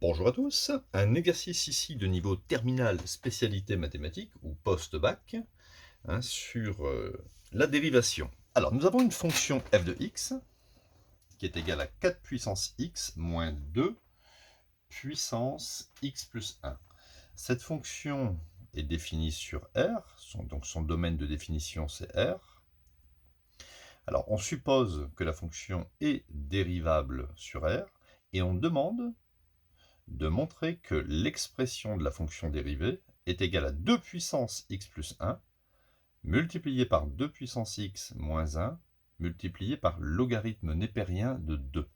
Bonjour à tous, un exercice ici de niveau terminal spécialité mathématiques ou post-bac sur la dérivation. Alors nous avons une fonction f de x qui est égale à 4 puissance x moins 2 puissance x plus 1. Cette fonction est définie sur R, donc son domaine de définition c'est R. Alors on suppose que la fonction est dérivable sur R et on demande de montrer que l'expression de la fonction dérivée est égale à 2 puissance x plus 1 multiplié par 2 puissance x moins 1 multiplié par logarithme népérien de 2.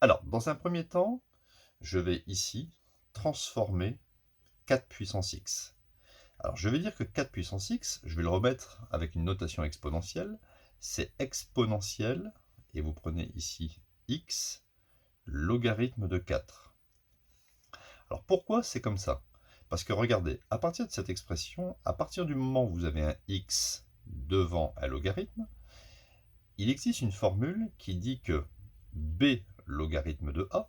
Alors, dans un premier temps, je vais ici transformer 4 puissance x. Alors, je vais dire que 4 puissance x, je vais le remettre avec une notation exponentielle. C'est exponentielle, et vous prenez ici x, logarithme de 4. Alors pourquoi c'est comme ça? Parce que regardez, à partir de cette expression, à partir du moment où vous avez un x devant un logarithme, il existe une formule qui dit que b logarithme de a,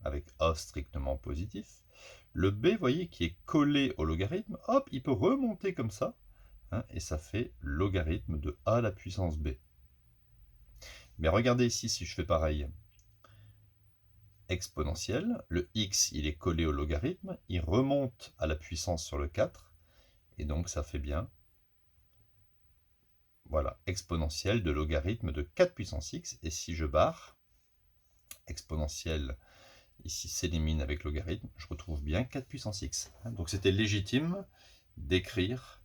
avec a strictement positif, le b, vous voyez, qui est collé au logarithme, hop, il peut remonter comme ça, et ça fait logarithme de a à la puissance b. Mais regardez ici si je fais pareil. Exponentielle, le x il est collé au logarithme, il remonte à la puissance sur le 4, et donc ça fait bien, voilà, exponentielle de logarithme de 4 puissance x, et si je barre, exponentielle ici s'élimine avec logarithme, je retrouve bien 4 puissance x. Donc c'était légitime d'écrire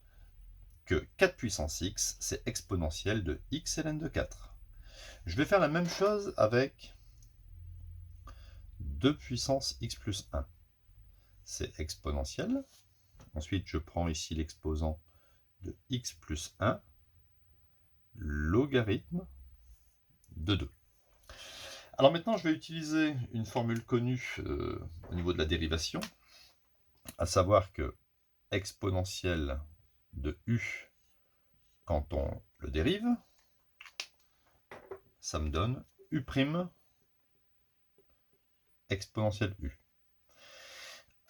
que 4 puissance x, c'est exponentielle de x ln de 4. Je vais faire la même chose avec 2 puissance x plus 1. C'est exponentielle. Ensuite, je prends ici l'exposant de x plus 1, logarithme de 2. Alors maintenant, je vais utiliser une formule connue au niveau de la dérivation, à savoir que exponentielle de u, quand on le dérive, ça me donne u' exponentielle u.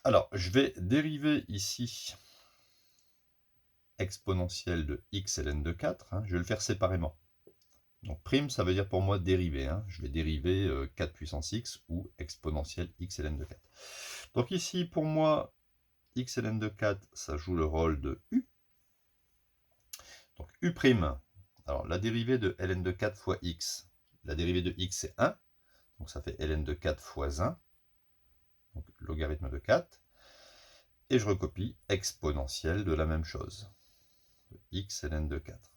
Alors, je vais dériver ici exponentielle de x ln de 4, je vais le faire séparément. Donc prime, ça veut dire pour moi dériver. Je vais dériver 4 puissance x ou exponentielle x ln de 4. Donc ici, pour moi, x ln de 4, ça joue le rôle de u. Donc u', alors la dérivée de ln de 4 fois x, la dérivée de x c'est 1, donc ça fait ln de 4 fois 1, donc logarithme de 4, et je recopie exponentielle de la même chose, x ln de 4,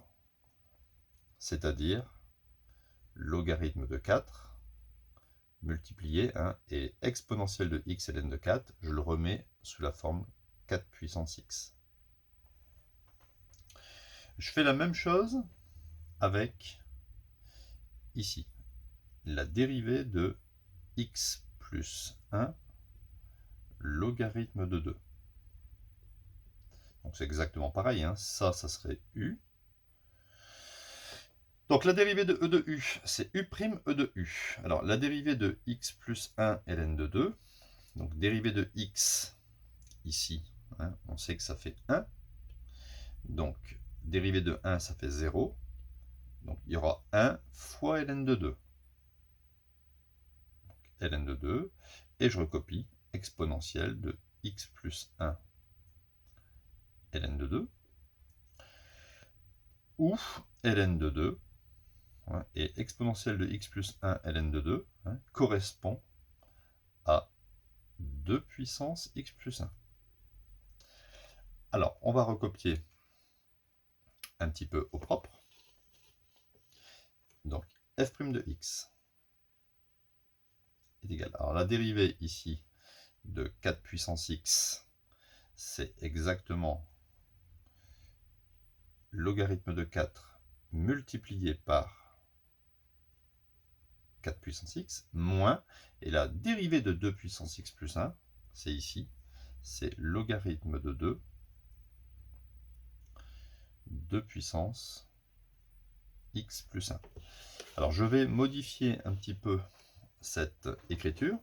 c'est-à-dire logarithme de 4 multiplié, et exponentielle de x ln de 4, je le remets sous la forme 4 puissance x. Je fais la même chose avec ici la dérivée de x plus 1 logarithme de 2. Donc c'est exactement pareil, ça serait u. Donc la dérivée de e de u, c'est u' e de u. Alors la dérivée de x plus 1 ln de 2, donc dérivée de x ici, on sait que ça fait 1. Donc dérivée de 1, ça fait 0. Donc il y aura 1 fois ln de 2. Donc, ln de 2, et je recopie exponentielle de x plus 1 ln de 2, ou ln de 2, et exponentielle de x plus 1 ln de 2 correspond à 2 puissance x plus 1. Alors, on va recopier un petit peu au propre. Donc, f' de x est égal. Alors, la dérivée ici de 4 puissance x, c'est exactement logarithme de 4 multiplié par 4 puissance x, moins, et la dérivée de 2 puissance x plus 1, c'est ici, c'est logarithme de 2 puissance x plus 1. Alors je vais modifier un petit peu cette écriture.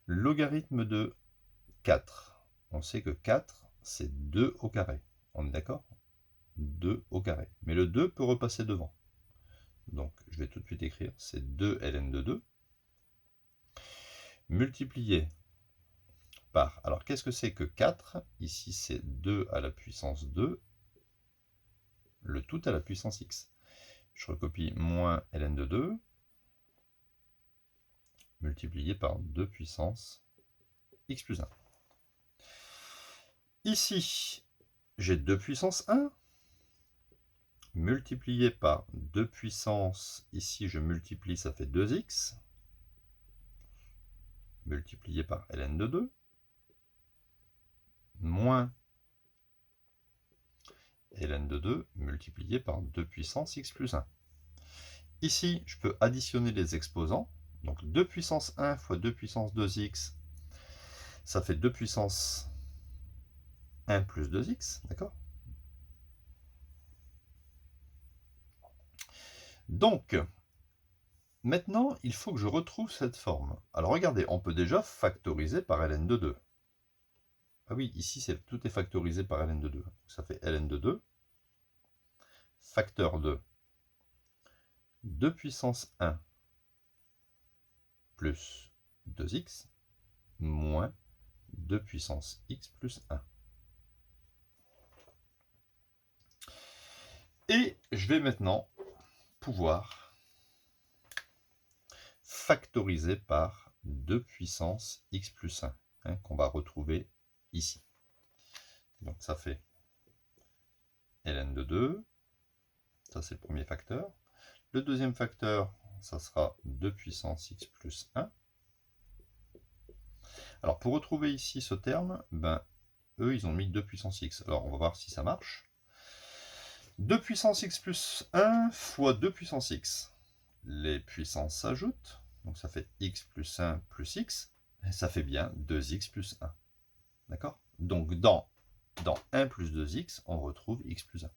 Logarithme de 4. On sait que 4, c'est 2 au carré. On est d'accord? 2 au carré. Mais le 2 peut repasser devant. Donc, je vais tout de suite écrire, c'est 2 ln de 2, multiplié par, alors qu'est-ce que c'est que 4? Ici, c'est 2 à la puissance 2, le tout à la puissance x. Je recopie moins ln de 2, multiplié par 2 puissance x plus 1. Ici, j'ai 2 puissance 1, multiplié par 2 puissance, ici je multiplie, ça fait 2x, multiplié par ln de 2, moins ln de 2 multiplié par 2 puissance x plus 1. Ici, je peux additionner les exposants. Donc 2 puissance 1 fois 2 puissance 2x, ça fait 2 puissance 1 plus 2x, d'accord? Donc, maintenant, il faut que je retrouve cette forme. Alors regardez, on peut déjà factoriser par ln de 2. Ah oui, ici, tout est factorisé par ln de 2. Donc, ça fait ln de 2, facteur de 2 puissance 1 plus 2x, moins 2 puissance x plus 1. Et je vais maintenant pouvoir factoriser par 2 puissance x plus 1, hein, qu'on va retrouver ici. Donc ça fait ln de 2, ça c'est le premier facteur. Le deuxième facteur, ça sera 2 puissance x plus 1. Alors pour retrouver ici ce terme, ben, eux ils ont mis 2 puissance x. Alors on va voir si ça marche. 2 puissance x plus 1 fois 2 puissance x. Les puissances s'ajoutent, donc ça fait x plus 1 plus x, et ça fait bien 2x plus 1. D'accord? Donc dans 1 plus 2x, on retrouve x plus 1.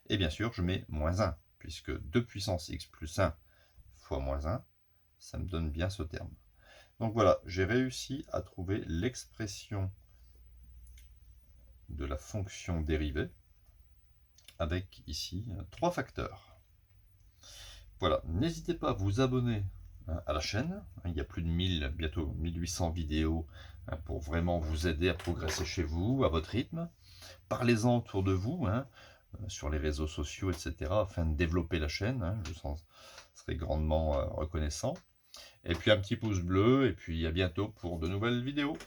Et bien sûr, je mets moins 1, puisque 2 puissance x plus 1 fois moins 1, ça me donne bien ce terme. Donc voilà, j'ai réussi à trouver l'expression de la fonction dérivée avec ici 3 facteurs. Voilà, n'hésitez pas à vous abonner à la chaîne. Il y a plus de 1000, bientôt 1800 vidéos pour vraiment vous aider à progresser chez vous, à votre rythme. Parlez-en autour de vous, sur les réseaux sociaux, etc., afin de développer la chaîne. Je serai grandement reconnaissant. Et puis un petit pouce bleu, et puis à bientôt pour de nouvelles vidéos.